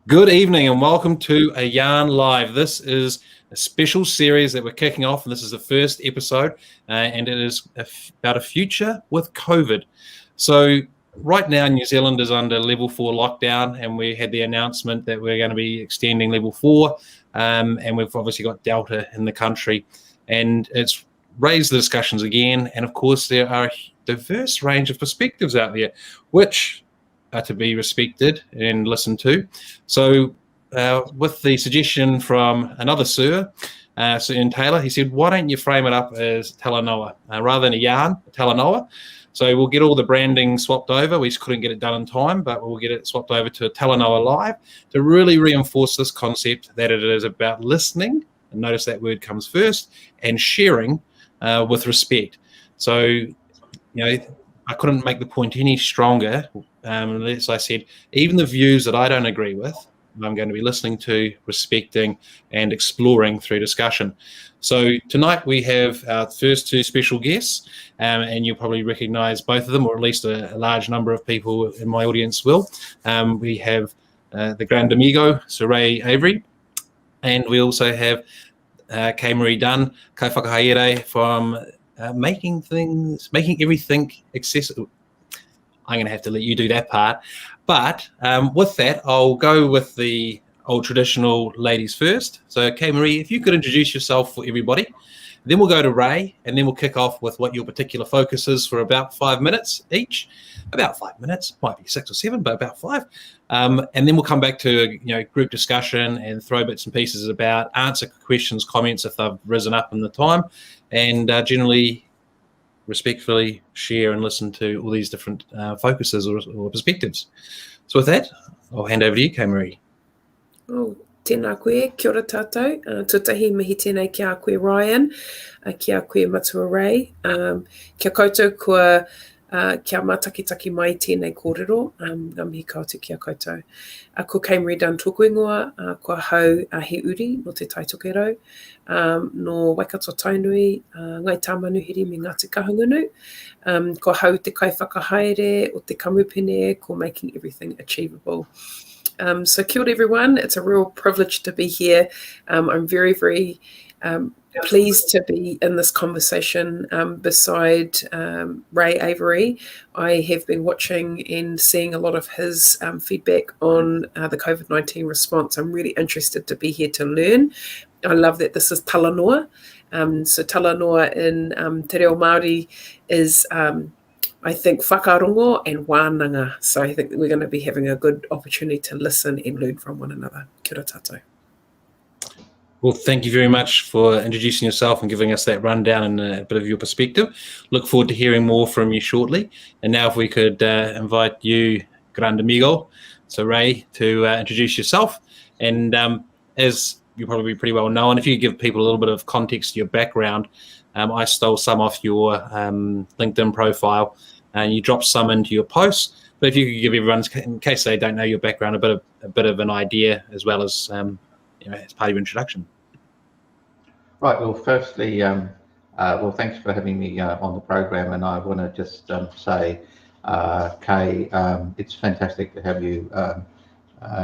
Good evening and welcome to A Yarn Live. This is a special series that we're kicking off, and this is the first episode, and it is about a future with COVID. So right now, New Zealand is under level 4 lockdown, and we had the announcement that we're going to be extending level 4, and we've obviously got Delta in the country, and it's raised the discussions again. And of course, there are a diverse range of perspectives out there, which are to be respected and listened to. So with the suggestion from another Sir Ian Taylor, he said, why don't you frame it up as Talanoa rather than a yarn, Talanoa? So we'll get all the branding swapped over. We just couldn't get it done in time, but we'll get it swapped over to Talanoa Live to really reinforce this concept that it is about listening, and notice that word comes first, and sharing with respect. So, I couldn't make the point any stronger. As I said, even the views that I don't agree with, I'm going to be listening to, respecting, and exploring through discussion. So tonight we have our first two special guests, and you'll probably recognise both of them, or at least a large number of people in my audience will. We have the Grand Amigo, Sir Ray Avery, and we also have Kaye Maree Dunn, Kaiwhakahaere from making everything accessible. I'm going to have to let you do that part. But with that, I'll go with the old traditional ladies first. So Kaye Maree, if you could introduce yourself for everybody, then we'll go to Ray, and then we'll kick off with what your particular focus is for about 5 minutes each. About 5 minutes, might be 6 or 7, but about 5. And then we'll come back to group discussion and throw bits and pieces about, answer questions, comments if they've risen up in the time, and generally respectfully share and listen to all these different focuses or perspectives. So with that, I'll hand over to you, Kaye Maree. Oh, tēnā koe, kia ora tātou. Tutahi mihi tēnei ki a koe Ryan, ki a koe Matua Ray. Kia koutou kua kia mātakitaki mai tēnei kōrero, ngā mihi koutou kia koutou. Ko Kaye Maree Dunn tōku ingoa, kua hau he uri no te taitokero, no Waikato Tainui, ngai tāmanuhiri me Ngāti Kahungunu, kua hau te kaiwhakahaere o te kamupene, ko making everything achievable. So kia ora everyone, it's a real privilege to be here. I'm very, very pleased to be in this conversation beside Ray Avery. I have been watching and seeing a lot of his feedback on the COVID-19 response. I'm really interested to be here to learn. I love that this is Talanoa. So Talanoa in Te Reo Māori is, I think, whakarongo and wānanga. So I think that we're going to be having a good opportunity to listen and learn from one another. Kia ora tātou. Well, thank you very much for introducing yourself and giving us that rundown and a bit of your perspective. Look forward to hearing more from you shortly. And now if we could invite you, Grand Amigo, so Ray, to introduce yourself. And as you're probably pretty well known, if you could give people a little bit of context to your background, I stole some off your LinkedIn profile and you dropped some into your posts. But if you could give everyone, in case they don't know your background, a bit of an idea as well as as part of your introduction. Right. Well, firstly, thanks for having me on the program, and I want to just say, Kaye, it's fantastic to have you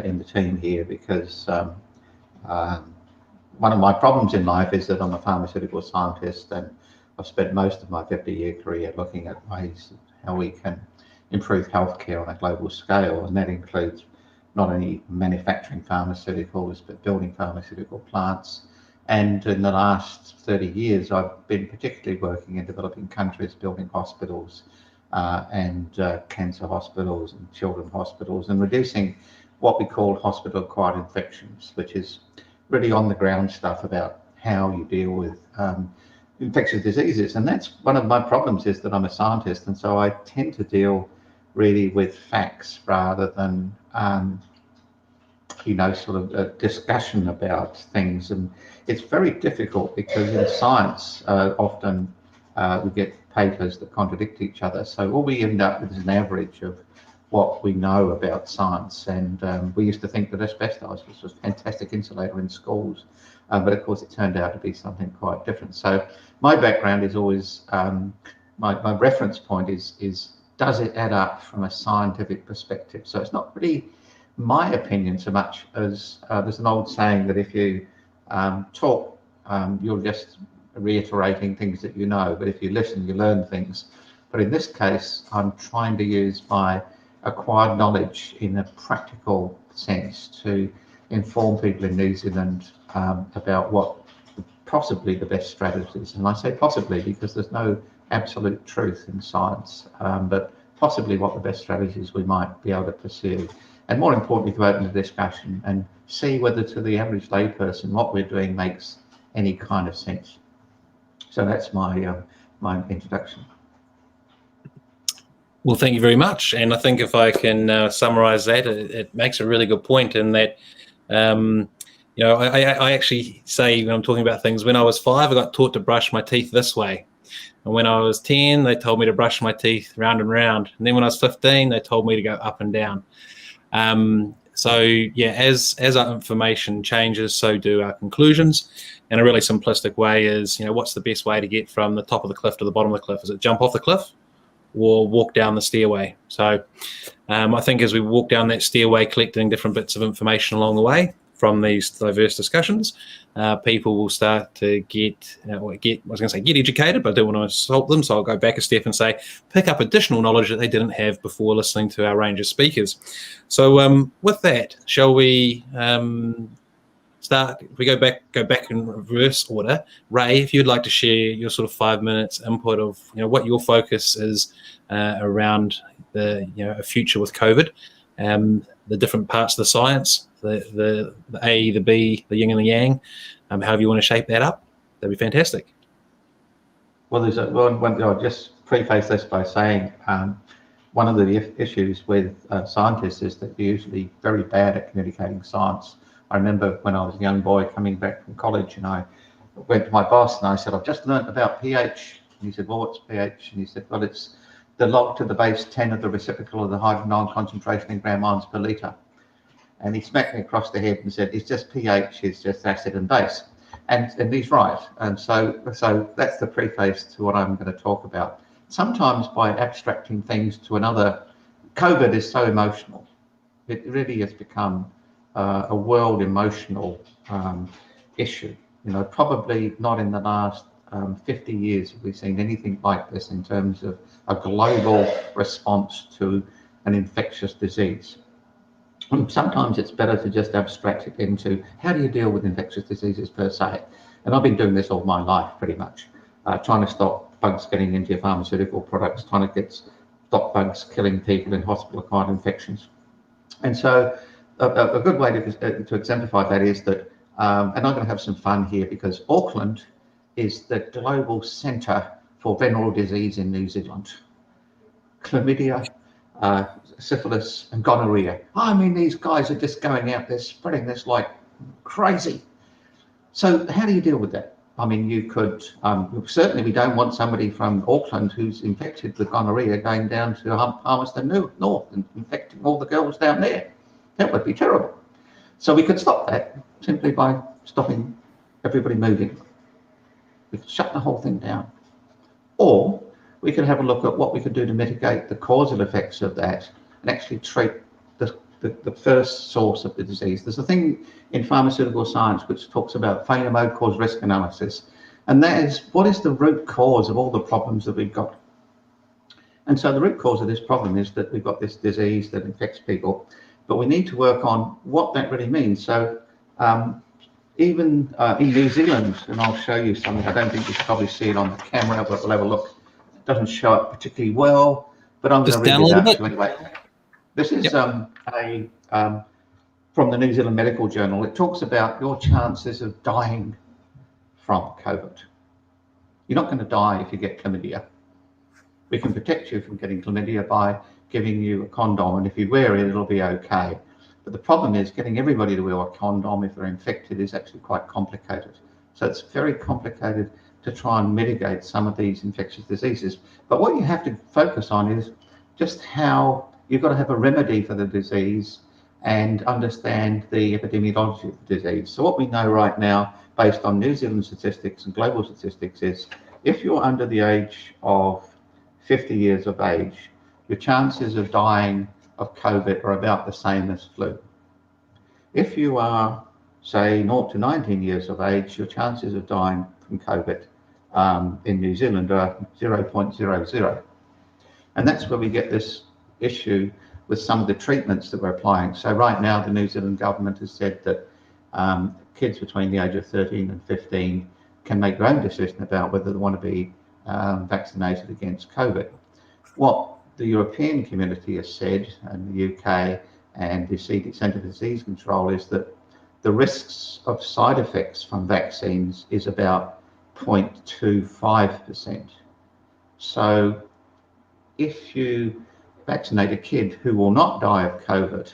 in the team here because one of my problems in life is that I'm a pharmaceutical scientist, and I've spent most of my 50-year career looking at ways how we can improve healthcare on a global scale, and that includes not only manufacturing pharmaceuticals, but building pharmaceutical plants. And in the last 30 years, I've been particularly working in developing countries, building hospitals and cancer hospitals and children's hospitals, and reducing what we call hospital-acquired infections, which is really on the ground stuff about how you deal with infectious diseases. And that's one of my problems, is that I'm a scientist, and so I tend to deal really with facts rather than sort of a discussion about things. And it's very difficult because in science often we get papers that contradict each other, so all we end up with is an average of what we know about science. And we used to think that asbestos was a fantastic insulator in schools, but of course it turned out to be something quite different. So my background is always my reference point is does it add up from a scientific perspective? So it's not really my opinion so much as there's an old saying that if you talk, you're just reiterating things that you know, but if you listen, you learn things. But in this case, I'm trying to use my acquired knowledge in a practical sense to inform people in New Zealand about what possibly the best strategies, and I say possibly because there's no absolute truth in science, but possibly what the best strategies we might be able to pursue, and more importantly to open the discussion and see whether to the average layperson what we're doing makes any kind of sense. So that's my my introduction. Well, thank you very much. And I think if I can summarize that, it makes a really good point in that, you know, I actually say when I'm talking about things, when I was 5, I got taught to brush my teeth this way. And when I was 10, they told me to brush my teeth round and round. And then when I was 15, they told me to go up and down. So yeah, as our information changes, so do our conclusions. And a really simplistic way is, you know, what's the best way to get from the top of the cliff to the bottom of the cliff? Is it jump off the cliff or walk down the stairway? So I think as we walk down that stairway, collecting different bits of information along the way from these diverse discussions, people will start to get educated, but I don't want to assault them. So I'll go back a step and say, pick up additional knowledge that they didn't have before listening to our range of speakers. So with that, shall we start? We go back in reverse order. Ray, if you'd like to share your sort of 5 minutes input of, you know, what your focus is around the, you know, a future with COVID, the different parts of the science, the A, the B, the yin and the yang, however you want to shape that up, that'd be fantastic. Well, there's I'll just preface this by saying one of the issues with scientists is that they're usually very bad at communicating science. I remember when I was a young boy coming back from college, and I went to my boss and I said, I've just learned about pH. And he said, well, what's pH? And he said, well, it's the log to the base 10 of the reciprocal of the hydrogen ion concentration in gram ions per litre. And he smacked me across the head and said, it's just pH, it's just acid and base. And he's right. And so that's the preface to what I'm going to talk about. Sometimes by abstracting things to another, COVID is so emotional. It really has become a world emotional issue. You know, probably not in the last 50 years have we seen anything like this in terms of a global response to an infectious disease. And sometimes it's better to just abstract it into how do you deal with infectious diseases per se. And I've been doing this all my life pretty much, trying to stop bugs getting into your pharmaceutical products, trying to stop bugs killing people in hospital-acquired infections. And so a good way to exemplify that is that, and I'm going to have some fun here because Auckland is the global centre for venereal disease in New Zealand. Chlamydia, syphilis and gonorrhea. I mean, these guys are just going out there spreading this like crazy. So how do you deal with that? I mean, you could, certainly we don't want somebody from Auckland who's infected with gonorrhea going down to Palmerston North and infecting all the girls down there. That would be terrible. So we could stop that simply by stopping everybody moving. We could shut the whole thing down. Or we could have a look at what we could do to mitigate the causal effects of that and actually treat the first source of the disease. There's a thing in pharmaceutical science which talks about failure mode cause risk analysis. And that is, what is the root cause of all the problems that we've got? And so the root cause of this problem is that we've got this disease that infects people, but we need to work on what that really means. So even in New Zealand, and I'll show you something, I don't think you can probably see it on the camera, but we'll have a look. It doesn't show it particularly well, but I'm going to read it out to you anyway. This is from the New Zealand Medical Journal. It talks about your chances of dying from COVID. You're not going to die if you get chlamydia. We can protect you from getting chlamydia by giving you a condom, and if you wear it, it'll be okay. But the problem is getting everybody to wear a condom if they're infected is actually quite complicated. So it's very complicated to try and mitigate some of these infectious diseases. But what you have to focus on is just how you've got to have a remedy for the disease and understand the epidemiology of the disease. So what we know right now, based on New Zealand statistics and global statistics, is if you're under the age of 50 years of age, your chances of dying of COVID are about the same as flu. If you are, say, 0 to 19 years of age, your chances of dying from COVID in New Zealand are 0.00. And that's where we get this issue with some of the treatments that we're applying. So right now, the New Zealand government has said that kids between the age of 13 and 15 can make their own decision about whether they want to be vaccinated against COVID. What the European community has said, and the UK and the Centre for Disease Control, is that the risks of side effects from vaccines is about 0.25%. So if you vaccinate a kid who will not die of COVID,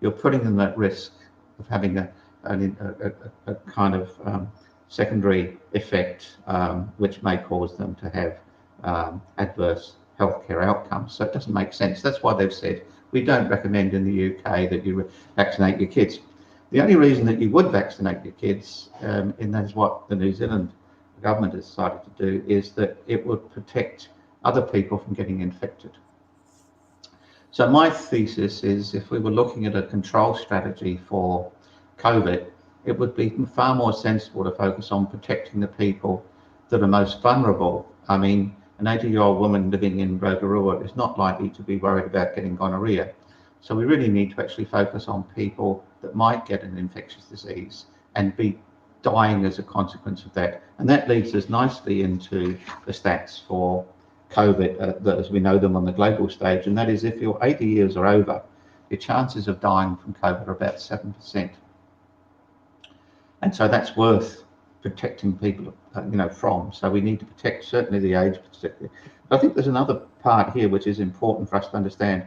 you're putting them at risk of having a kind of secondary effect, which may cause them to have adverse healthcare outcomes. So it doesn't make sense. That's why they've said, we don't recommend in the UK that you vaccinate your kids. The only reason that you would vaccinate your kids, and that's what the New Zealand government has decided to do, is that it would protect other people from getting infected. So my thesis is, if we were looking at a control strategy for COVID, it would be far more sensible to focus on protecting the people that are most vulnerable. I mean, an 80-year-old woman living in Rotorua is not likely to be worried about getting gonorrhea. So we really need to actually focus on people that might get an infectious disease and be dying as a consequence of that. And that leads us nicely into the stats for COVID as we know them on the global stage. And that is, if you're 80 years or over, your chances of dying from COVID are about 7%. And so that's worth protecting people, from. So we need to protect certainly the age particularly. But I think there's another part here which is important for us to understand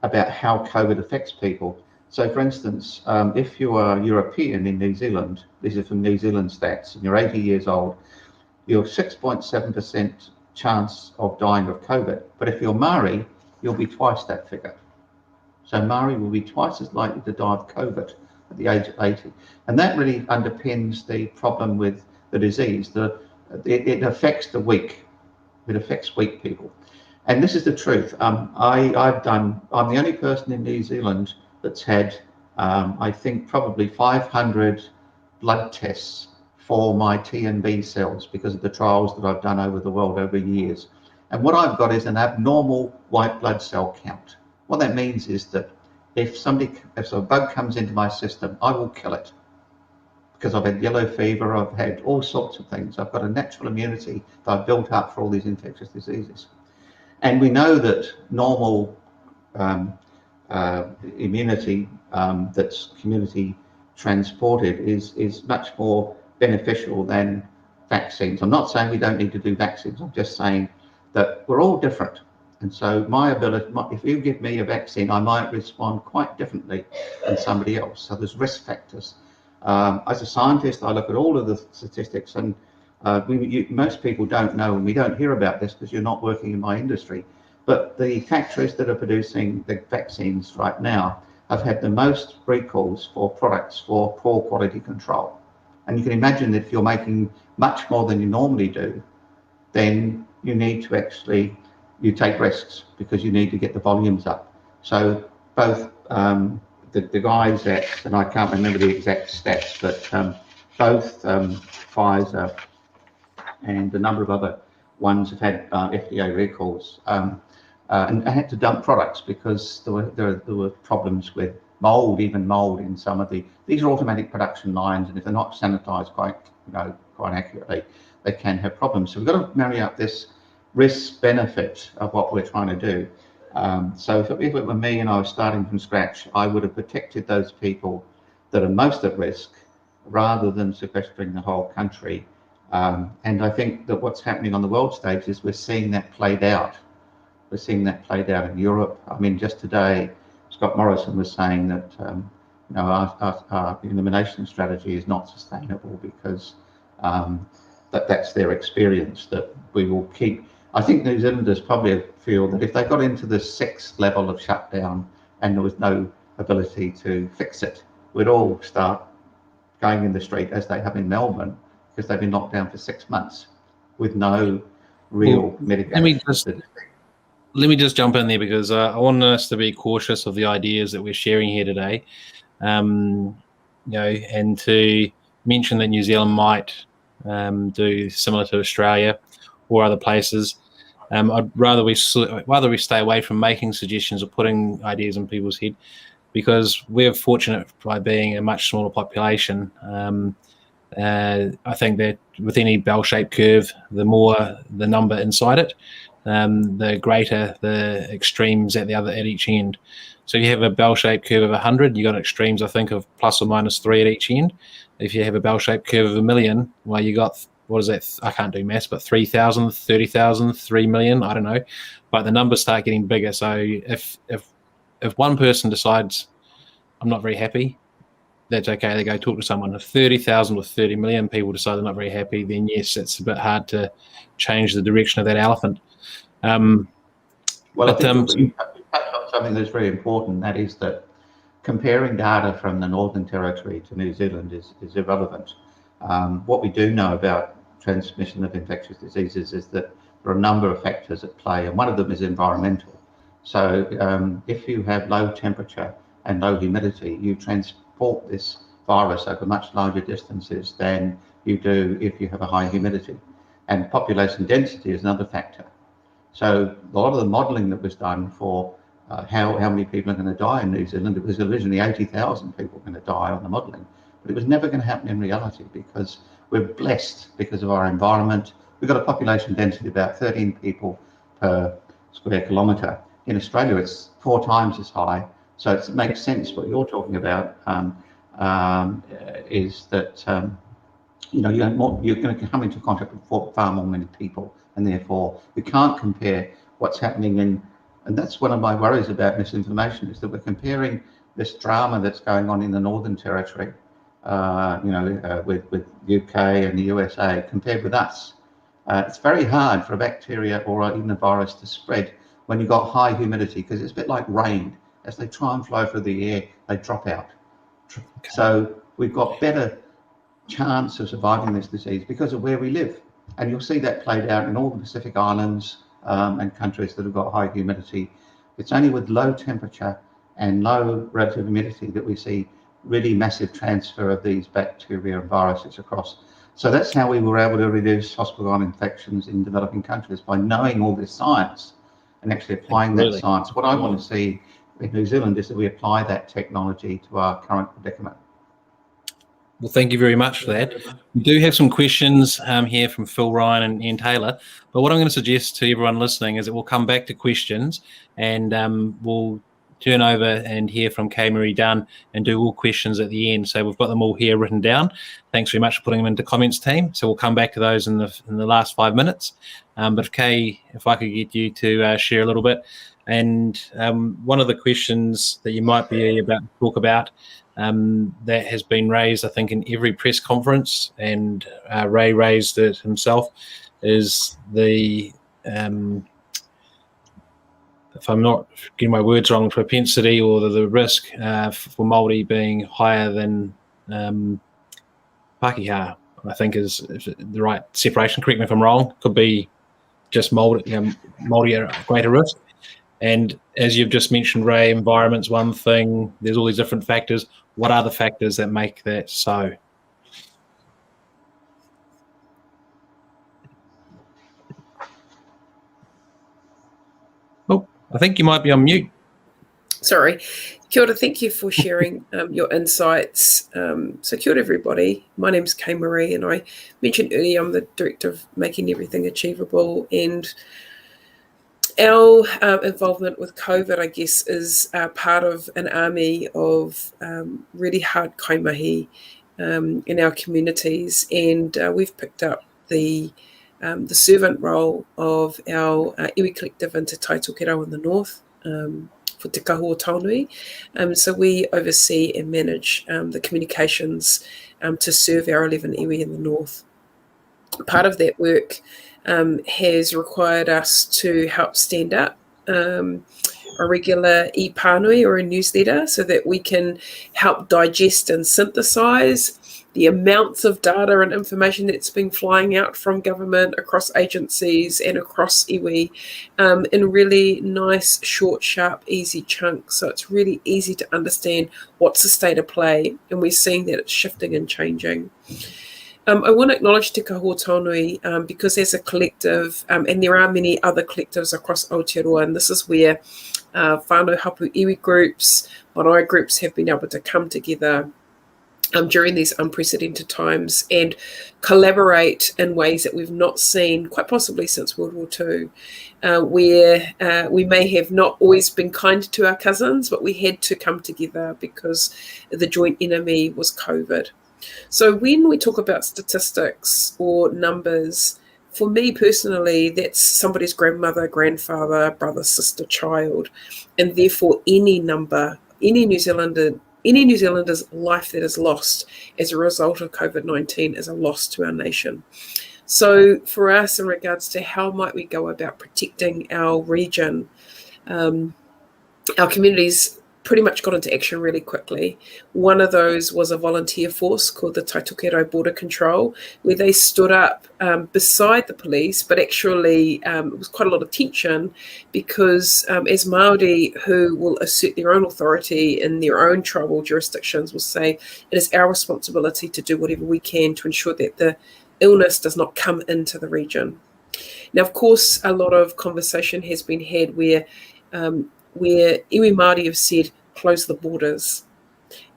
about how COVID affects people. So for instance, if you are European in New Zealand, these are from New Zealand stats, and you're 80 years old, you're 6.7% chance of dying of COVID. But if you're Māori, you'll be twice that figure. So Māori will be twice as likely to die of COVID at the age of 80. And that really underpins the problem with the disease. It affects the weak. It affects weak people. And this is the truth. I'm the only person in New Zealand that's had, I think, probably 500 blood tests for my T and B cells because of the trials that I've done over the world over years. And what I've got is an abnormal white blood cell count. What that means is that if a bug comes into my system, I will kill it, because I've had yellow fever, I've had all sorts of things. I've got a natural immunity that I've built up for all these infectious diseases. And we know that normal immunity that's community transported is much more beneficial than vaccines. I'm not saying we don't need to do vaccines. I'm just saying that we're all different. And so my ability, if you give me a vaccine, I might respond quite differently than somebody else. So there's risk factors. As a scientist, I look at all of the statistics, and most people don't know, and we don't hear about this because you're not working in my industry, but the factories that are producing the vaccines right now have had the most recalls for products for poor quality control. And you can imagine that if you're making much more than you normally do, then you need to actually, you take risks because you need to get the volumes up. So both the guys at, and I can't remember the exact stats, but both Pfizer and a number of other ones have had FDA recalls and had to dump products because there were problems with mold, even mold in some of these are automatic production lines, and if they're not sanitized quite accurately, they can have problems. So we've got to marry up this risk benefit of what we're trying to do. So if it were me and I was starting from scratch, I would have protected those people that are most at risk rather than sequestering the whole country. And I think that what's happening on the world stage is we're seeing that played out. We're seeing that played out in Europe. I mean, just today, Scott Morrison was saying that our elimination strategy is not sustainable because that's their experience, that we will keep. I think New Zealanders probably feel that if they got into the 6th level of shutdown and there was no ability to fix it, we'd all start going in the street as they have in Melbourne, because they've been locked down for 6 months with no real mitigation. Let me just jump in there, because I want us to be cautious of the ideas that we're sharing here today. and to mention that New Zealand might do similar to Australia or other places. I'd rather we stay away from making suggestions or putting ideas in people's head, because we're fortunate by being a much smaller population. I think that with any bell-shaped curve, the more the number inside it, the greater the extremes at each end. So you have a bell-shaped curve of 100, you got extremes, I think, of plus or minus 3 at each end. If you have a bell-shaped curve of 1 million, well, you got, what is that? I can't do maths, but 3,000, 30,000, 3 million, I don't know. But the numbers start getting bigger. So if one person decides, I'm not very happy, that's okay, they go talk to someone. If 30,000 or 30 million people decide they're not very happy, then yes, it's a bit hard to change the direction of that elephant. Well, I think you touched on something that's very important, that is that comparing data from the Northern Territory to New Zealand is irrelevant. What we do know about transmission of infectious diseases is that there are a number of factors at play, and one of them is environmental. So if you have low temperature and low humidity, you transport this virus over much larger distances than you do if you have a high humidity. And population density is another factor. So a lot of the modelling that was done for how many people are going to die in New Zealand, it was originally 80,000 people going to die on the modelling, but it was never going to happen in reality, because we're blessed because of our environment. We've got a population density of about 13 people per square kilometre. In Australia, it's 4 times as high. So it makes sense what you're talking about, is that you're going to come into contact with far more many people, and therefore we can't compare what's happening in. And that's one of my worries about misinformation, is that we're comparing this drama that's going on in the Northern Territory, with UK and the USA compared with us. It's very hard for a bacteria or even a virus to spread when you've got high humidity, because it's a bit like rain. As they try and flow through the air, they drop out. Okay. So we've got better chance of surviving this disease because of where we live. And you'll see that played out in all the Pacific Islands and countries that have got high humidity. It's only with low temperature and low relative humidity that we see really massive transfer of these bacteria and viruses across. So that's how we were able to reduce hospital infections in developing countries, by knowing all this science and actually applying that science. What I want to see in New Zealand is that we apply that technology to our current predicament. Well, thank you very much for that. We do have some questions here from Phil Ryan and Ian Taylor, but what I'm going to suggest to everyone listening is that we'll come back to questions, and we'll turn over and hear from Kaye Maree Dunn and do all questions at the end. So we've got them all here written down. Thanks very much for putting them into comments, team. So we'll come back to those in the last 5 minutes. But Kaye, if I could get you to share a little bit. And one of the questions that you might be about to talk about that has been raised, I think, in every press conference, and Ray raised it himself, is the, if I'm not getting my words wrong, propensity or the risk for Māori being higher than Pākehā, I think is the right separation. Correct me if I'm wrong. Could be just Māori are at greater risk. And as you've just mentioned, Ray, environment's one thing. There's all these different factors. What are the factors that make that so? Oh, I think you might be on mute. Sorry. Kia ora, thank you for sharing your insights. So kia ora, everybody. My name's Kaye Maree, and I mentioned earlier I'm the Director of Making Everything Achievable, and our involvement with COVID, I guess, is part of an army of really hard kaimahi in our communities, and we've picked up the servant role of our iwi collective in Te Taitokerau in the north, for Te Kahua Taonui. So we oversee and manage the communications to serve our 11 iwi in the north. Part of that work has required us to help stand up a regular e-pānui or a newsletter, so that we can help digest and synthesize the amounts of data and information that's been flying out from government across agencies and across iwi in really nice, short, sharp, easy chunks. So it's really easy to understand what's the state of play, and we're seeing that it's shifting and changing. I want to acknowledge Te Kahua because as a collective, and there are many other collectives across Aotearoa, and this is where whānau hapu iwi groups, marae groups have been able to come together during these unprecedented times and collaborate in ways that we've not seen quite possibly since World War II, where we may have not always been kind to our cousins, but we had to come together because the joint enemy was COVID. So when we talk about statistics or numbers, for me personally, that's somebody's grandmother, grandfather, brother, sister, child, and therefore any number, any New Zealander's life that is lost as a result of COVID-19 is a loss to our nation. So for us, in regards to how might we go about protecting our region, our communities pretty much got into action really quickly. One of those was a volunteer force called the Taitokerau Border Control, where they stood up beside the police, but actually it was quite a lot of tension because as Māori who will assert their own authority in their own tribal jurisdictions will say it is our responsibility to do whatever we can to ensure that the illness does not come into the region. Now, of course, a lot of conversation has been had where iwi Māori have said, close the borders.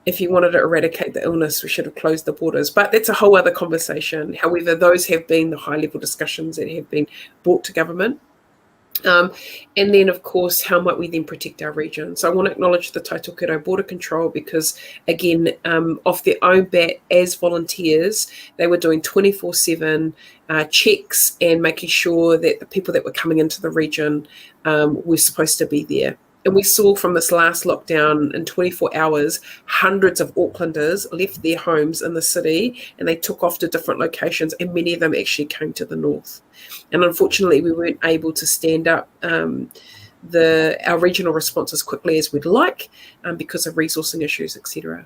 If you wanted to eradicate the illness, we should have closed the borders. But that's a whole other conversation. However, those have been the high-level discussions that have been brought to government. And then, of course, how might we then protect our region? So I want to acknowledge the Taitokerau Border Control because, again, off their own bat as volunteers, they were doing 24/7 checks and making sure that the people that were coming into the region were supposed to be there. And we saw from this last lockdown in 24 hours, hundreds of Aucklanders left their homes in the city and they took off to different locations, and many of them actually came to the north. And unfortunately, we weren't able to stand up our regional response as quickly as we'd like because of resourcing issues, etc.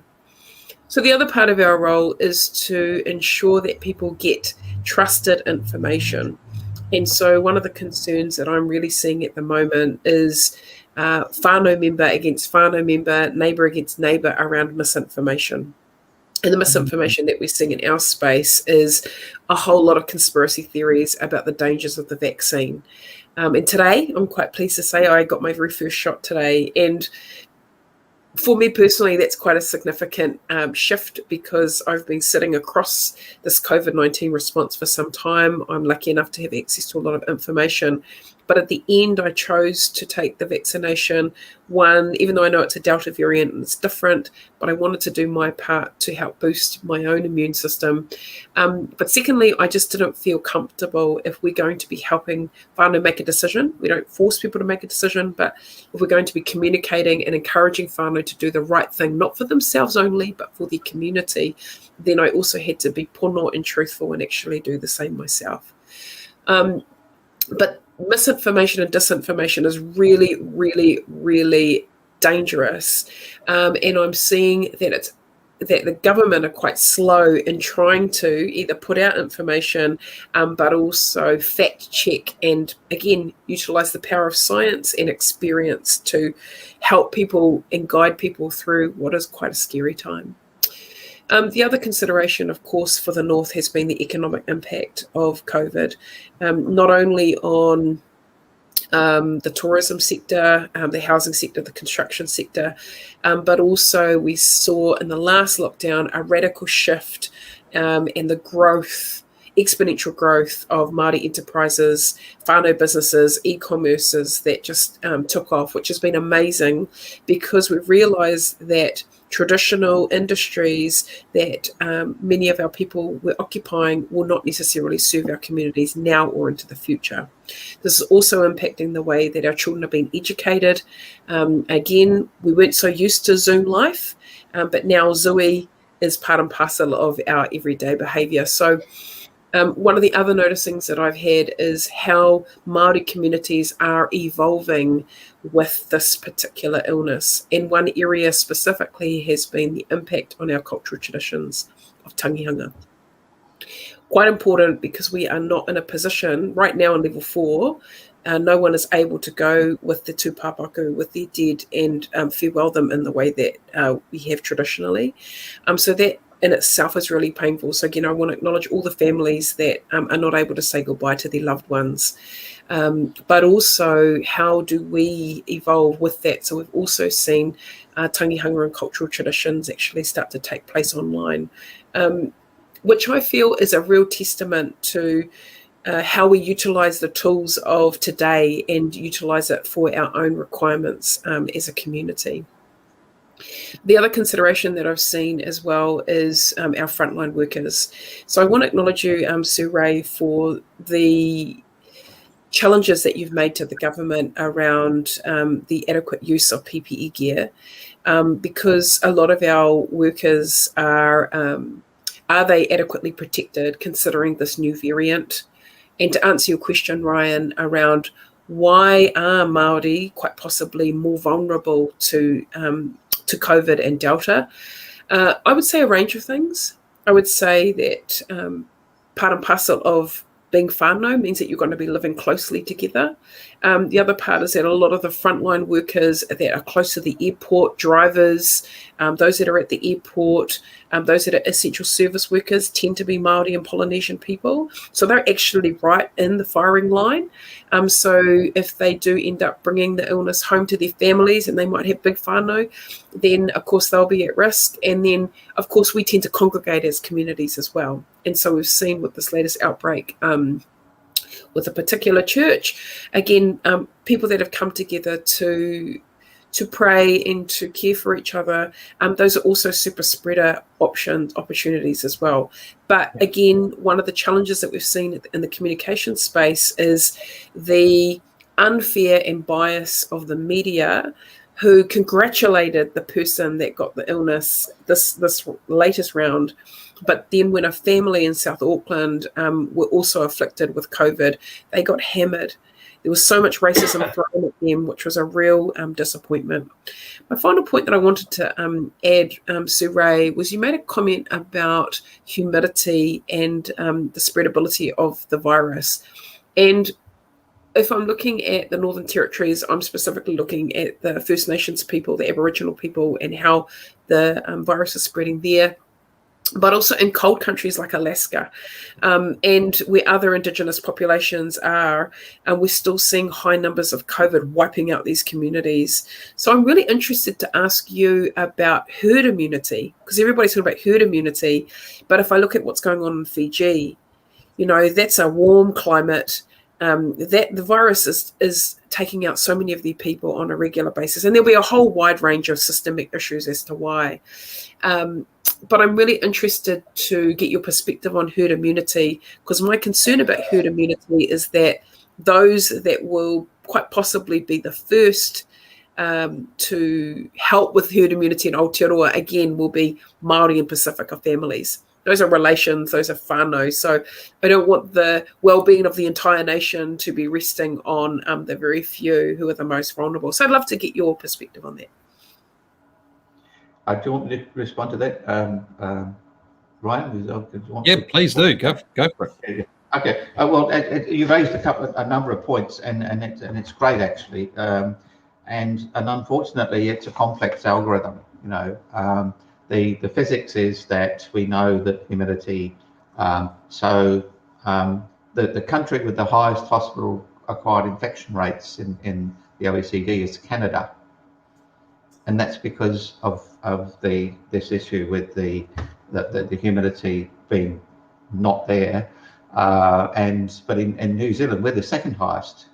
So the other part of our role is to ensure that people get trusted information. And so one of the concerns that I'm really seeing at the moment is whānau member against whānau member, neighbour against neighbour around misinformation. And the misinformation that we're seeing in our space is a whole lot of conspiracy theories about the dangers of the vaccine. And today, I'm quite pleased to say I got my very first shot today. And for me personally, that's quite a significant shift because I've been sitting across this COVID-19 response for some time. I'm lucky enough to have access to a lot of information. But at the end, I chose to take the vaccination. One, even though I know it's a Delta variant and it's different, but I wanted to do my part to help boost my own immune system. But secondly, I just didn't feel comfortable if we're going to be helping whānau make a decision. We don't force people to make a decision, but if we're going to be communicating and encouraging whānau to do the right thing, not for themselves only, but for their community, then I also had to be pono and truthful and actually do the same myself. But misinformation and disinformation is really, really, really dangerous. And I'm seeing that the government are quite slow in trying to either put out information, but also fact check and, again, utilize the power of science and experience to help people and guide people through what is quite a scary time. The other consideration, of course, for the North has been the economic impact of COVID, not only on the tourism sector, the housing sector, the construction sector, but also we saw in the last lockdown a radical shift in the growth, exponential growth of Māori enterprises, whānau businesses, e-commerces that just took off, which has been amazing because we've realised that traditional industries that many of our people were occupying will not necessarily serve our communities now or into the future. This is also impacting the way that our children are being educated. Again, we weren't so used to Zoom life, but now Zooey is part and parcel of our everyday behaviour. So One of the other noticings that I've had is how Māori communities are evolving with this particular illness. And one area specifically has been the impact on our cultural traditions of Tangihanga. Quite important, because we are not in a position right now in level 4. No one is able to go with the tūpapaku, with their dead, and farewell them in the way that we have traditionally. So that in itself is really painful. So again, I want to acknowledge all the families that are not able to say goodbye to their loved ones. But also, how do we evolve with that? So we've also seen Tangihanga and cultural traditions actually start to take place online, which I feel is a real testament to how we utilise the tools of today and utilise it for our own requirements as a community. The other consideration that I've seen as well is our frontline workers. So I want to acknowledge you, Sir Ray, for the challenges that you've made to the government around the adequate use of PPE gear, because a lot of our workers are they adequately protected considering this new variant? And to answer your question, Ryan, around why are Māori quite possibly more vulnerable to COVID and Delta, I would say a range of things. I would say that part and parcel of being whānau means that you're going to be living closely together. The other part is that a lot of the frontline workers that are close to the airport, drivers, those that are at the airport, those that are essential service workers tend to be Māori and Polynesian people. So they're actually right in the firing line. So if they do end up bringing the illness home to their families and they might have big whānau, then of course they'll be at risk. And then of course we tend to congregate as communities as well. And so we've seen with this latest outbreak, with a particular church, again, people that have come together to pray and to care for each other, those are also super spreader opportunities as well. But again, one of the challenges that we've seen in the communication space is the unfair and bias of the media, who congratulated the person that got the illness this latest round. But then when a family in South Auckland were also afflicted with COVID, they got hammered. There was so much racism thrown at them, which was a real disappointment. My final point that I wanted to add, Sir Ray, was you made a comment about humidity and the spreadability of the virus. And if I'm looking at the Northern Territories, I'm specifically looking at the First Nations people, the Aboriginal people, and how the virus is spreading there, but also in cold countries like Alaska, and where other Indigenous populations are, and we're still seeing high numbers of COVID wiping out these communities. So I'm really interested to ask you about herd immunity, because everybody's talking about herd immunity, but if I look at what's going on in Fiji, you know, that's a warm climate, that the virus is taking out so many of the people on a regular basis, and there'll be a whole wide range of systemic issues as to why. But I'm really interested to get your perspective on herd immunity, because my concern about herd immunity is that those that will quite possibly be the first to help with herd immunity in Aotearoa, again, will be Māori and Pasifika families. Those are relations, those are whānau. So I don't want the well-being of the entire nation to be resting on the very few who are the most vulnerable. So I'd love to get your perspective on that. Do you want me to respond to that, Ryan? Yeah, please do. Go for it. Okay. Well, you raised a number of points, and it's great actually. And unfortunately, it's a complex algorithm. You know, the physics is that we know that humidity. The country with the highest hospital-acquired infection rates in the OECD is Canada. And that's because of this issue with the humidity being not there, but in New Zealand we're the second highest,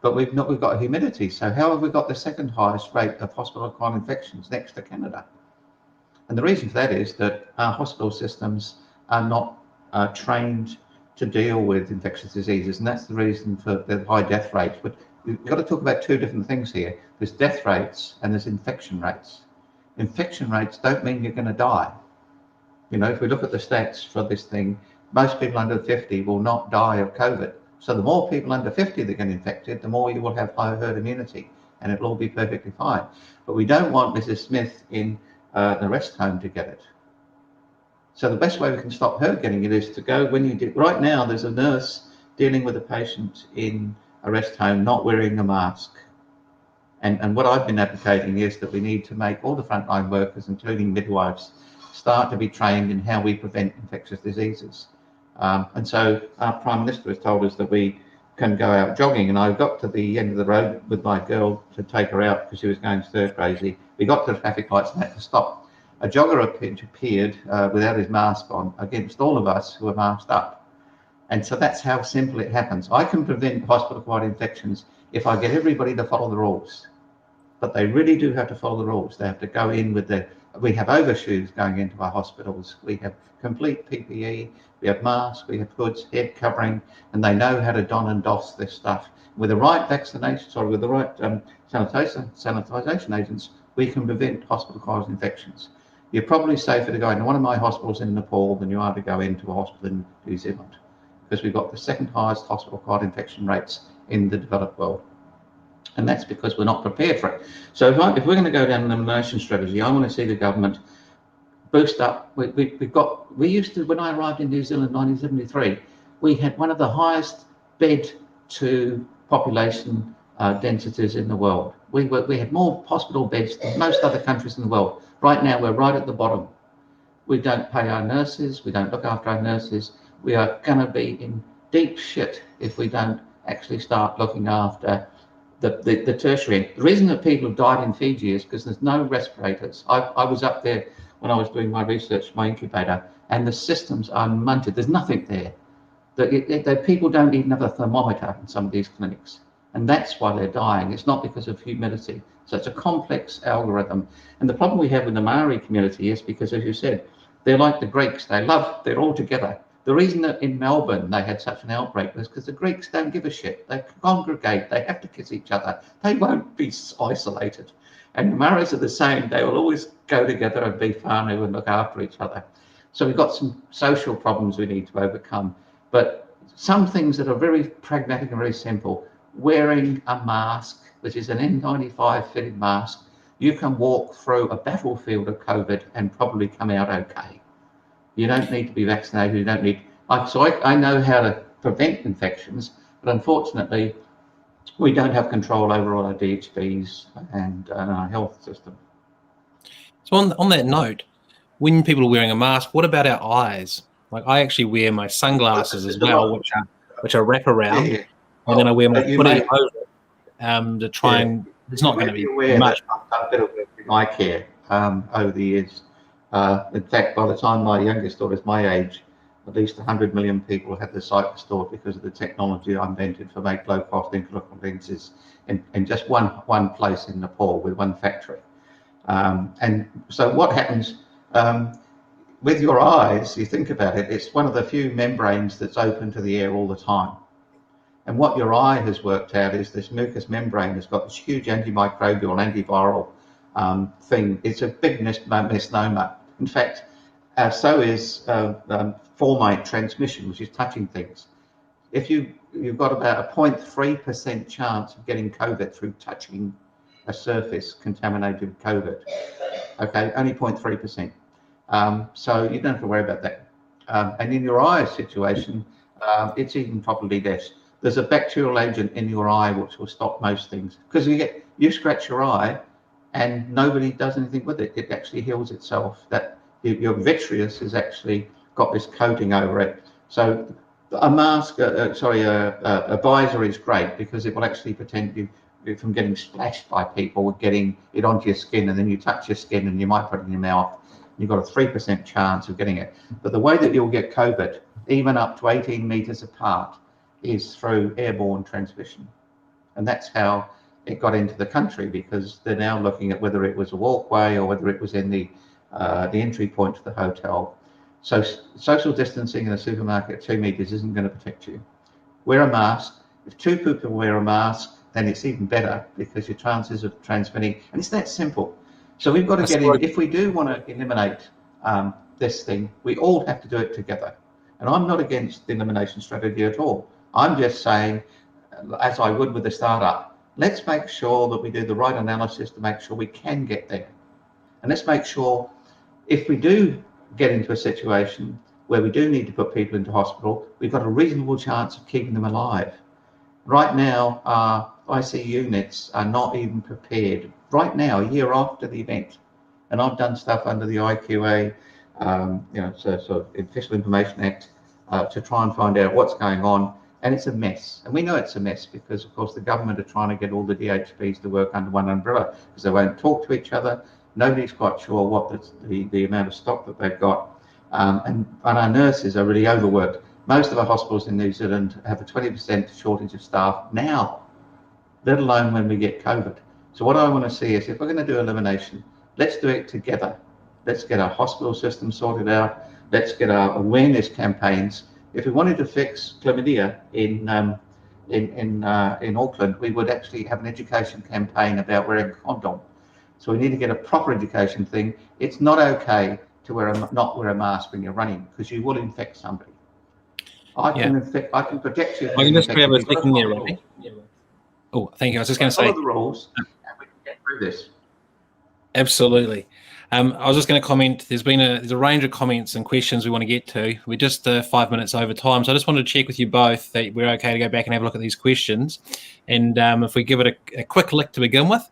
but we've got humidity. So how have we got the second highest rate of hospital-acquired infections next to Canada? And the reason for that is that our hospital systems are not trained to deal with infectious diseases, and that's the reason for the high death rates. But you've got to talk about two different things here. There's death rates and there's infection rates. Infection rates don't mean you're going to die. You know, if we look at the stats for this thing, most people under 50 will not die of COVID. So the more people under 50 that get infected, the more you will have high herd immunity, and it'll all be perfectly fine. But we don't want Mrs. Smith in the rest home to get it. So the best way we can stop her getting it is to go when you do. Right now, there's a nurse dealing with a patient in a rest home not wearing a mask. And what I've been advocating is that we need to make all the frontline workers, including midwives, start to be trained in how we prevent infectious diseases. And so our Prime Minister has told us that we can go out jogging. And I got to the end of the road with my girl to take her out because she was going stir crazy. We got to the traffic lights and had to stop. A jogger appeared without his mask on against all of us who are masked up. And so that's how simple it happens. I can prevent hospital-acquired infections if I get everybody to follow the rules. But they really do have to follow the rules. They have to go in with we have overshoes going into our hospitals. We have complete PPE, we have masks, we have hoods, head covering, and they know how to don and doff this stuff. With the right with the right sanitisation agents, we can prevent hospital-acquired infections. You're probably safer to go into one of my hospitals in Nepal than you are to go into a hospital in New Zealand, because we've got the second highest hospital-acquired infection rates in the developed world. And that's because we're not prepared for it. So if we're going to go down an elimination strategy, I want to see the government boost up. We used to, when I arrived in New Zealand in 1973, we had one of the highest bed to population densities in the world. We had more hospital beds than most other countries in the world. Right now, we're right at the bottom. We don't pay our nurses. We don't look after our nurses. We are going to be in deep shit if we don't actually start looking after the tertiary. The reason that people have died in Fiji is because there's no respirators. I was up there when I was doing my research, my incubator, and the systems are munted. There's nothing there. The people don't even have a thermometer in some of these clinics. And that's why they're dying. It's not because of humidity. So it's a complex algorithm. And the problem we have with the Maori community is because, as you said, they're like the Greeks. They're all together. The reason that in Melbourne they had such an outbreak was because the Greeks don't give a shit. They congregate. They have to kiss each other. They won't be isolated. And the Maoris are the same. They will always go together and be whānau and look after each other. So we've got some social problems we need to overcome. But some things that are very pragmatic and very simple. Wearing a mask, which is an N95 fitted mask, you can walk through a battlefield of COVID and probably come out okay. You don't need to be vaccinated. You don't need. I know how to prevent infections, but unfortunately, we don't have control over all our DHBs and our health system. So on that note, when people are wearing a mask, what about our eyes? Like I actually wear my sunglasses as well, which are wrap around, and then I wear my hoodie over to try and. It's not going to be much. I've done a bit of work in eye care over the years. In fact, by the time my youngest daughter's my age, at least 100 million people had their sight restored because of the technology I invented for make low-cost intraocular lenses in just one place in Nepal with one factory. And so what happens with your eyes, you think about it, it's one of the few membranes that's open to the air all the time. And what your eye has worked out is this mucous membrane has got this huge antimicrobial, antiviral thing. It's a big misnomer. In fact, so is formate transmission, which is touching things. If you've got about a 0.3% chance of getting COVID through touching a surface contaminated with COVID. Okay, only 0.3%. So you don't have to worry about that. And in your eye situation, it's even probably less. There's a bacterial agent in your eye which will stop most things. Because you scratch your eye and nobody does anything with it. It actually heals itself. That your vitreous has actually got this coating over it. So a mask, a visor is great because it will actually protect you from getting splashed by people, getting it onto your skin, and then you touch your skin and you might put it in your mouth. You've got a 3% chance of getting it. But the way that you'll get COVID, even up to 18 meters apart, is through airborne transmission. And that's how it got into the country, because they're now looking at whether it was a walkway or whether it was in the entry point to the hotel. So social distancing in a supermarket at 2 meters isn't going to protect you. Wear a mask. If 2 people wear a mask, then it's even better because your chances of transmitting, and it's that simple. So we've got to get in. If we do want to eliminate this thing, we all have to do it together. And I'm not against the elimination strategy at all. I'm just saying, as I would with the startup, let's make sure that we do the right analysis to make sure we can get there. And let's make sure if we do get into a situation where we do need to put people into hospital, we've got a reasonable chance of keeping them alive. Right now, our ICU units are not even prepared. Right now, a year after the event, and I've done stuff under the IQA, so Official Information Act, to try and find out what's going on, and it's a mess. And we know it's a mess because, of course, the government are trying to get all the DHBs to work under one umbrella because they won't talk to each other. Nobody's quite sure what the amount of stock that they've got, and our nurses are really overworked. Most of our hospitals in New Zealand have a 20% shortage of staff now, let alone when we get COVID. So what I want to see is if we're going to do elimination, let's do it together. Let's get our hospital system sorted out. Let's get our awareness campaigns. If we wanted to fix chlamydia in Auckland, we would actually have an education campaign about wearing a condom. So we need to get a proper education thing. It's not okay to not wear a mask when you're running because you will infect somebody. I can protect you. I can just grab a second there, Robbie. Oh, thank you. I was just going to say, follow the rules, and we can get through this. Absolutely. I was just going to comment. There's a range of comments and questions we want to get to. We're just 5 minutes over time, so I just wanted to check with you both that we're okay to go back and have a look at these questions. And if we give it a quick lick to begin with,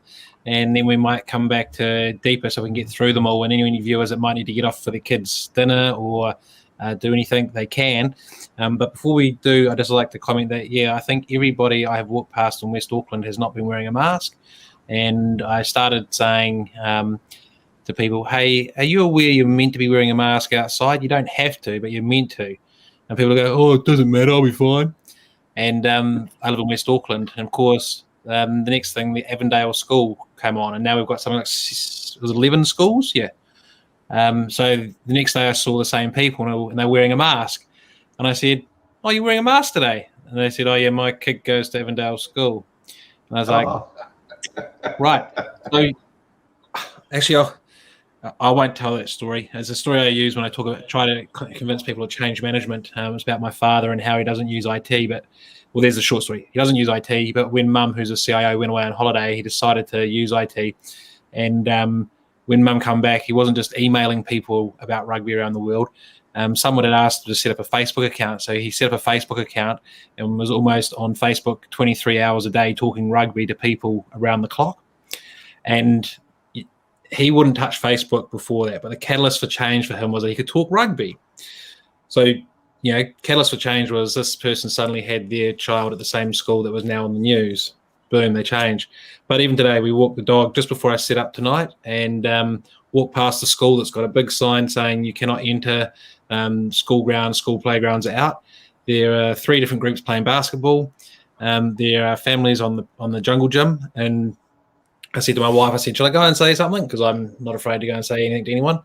and then we might come back to deeper so we can get through them all. And any viewers that might need to get off for the kids' dinner or do anything they can. But before we do, I'd just like to comment that, I think everybody I have walked past in West Auckland has not been wearing a mask. And I started saying to people, hey, are you aware you're meant to be wearing a mask outside? You don't have to, but you're meant to. And people go, oh, it doesn't matter, I'll be fine. And I live in West Auckland. And of course, the next thing, the Avondale school came on. And now we've got something like 11 schools? Yeah. So the next day I saw the same people and they're wearing a mask. And I said, oh, you're wearing a mask today? And they said, oh, yeah, my kid goes to Avondale school. And I was like, right. So actually, I won't tell that story. It's a story I use when I try to convince people to change management. It's about my father and how he doesn't use IT. But, well, there's a short story. He doesn't use IT, but when Mum, who's a CIO, went away on holiday, he decided to use IT. And when Mum came back, he wasn't just emailing people about rugby around the world. Someone had asked him to set up a Facebook account. So he set up a Facebook account and was almost on Facebook 23 hours a day talking rugby to people around the clock. And he wouldn't touch Facebook before that. But the catalyst for change for him was that he could talk rugby. So, catalyst for change was this person suddenly had their child at the same school that was now on the news. Boom, they changed. But even today, we walked the dog just before I set up tonight and walked past the school that's got a big sign saying you cannot enter school playgrounds are out. There are 3 different groups playing basketball. There are families on the jungle gym. And I said to my wife, shall I go and say something? Because I'm not afraid to go and say anything to anyone.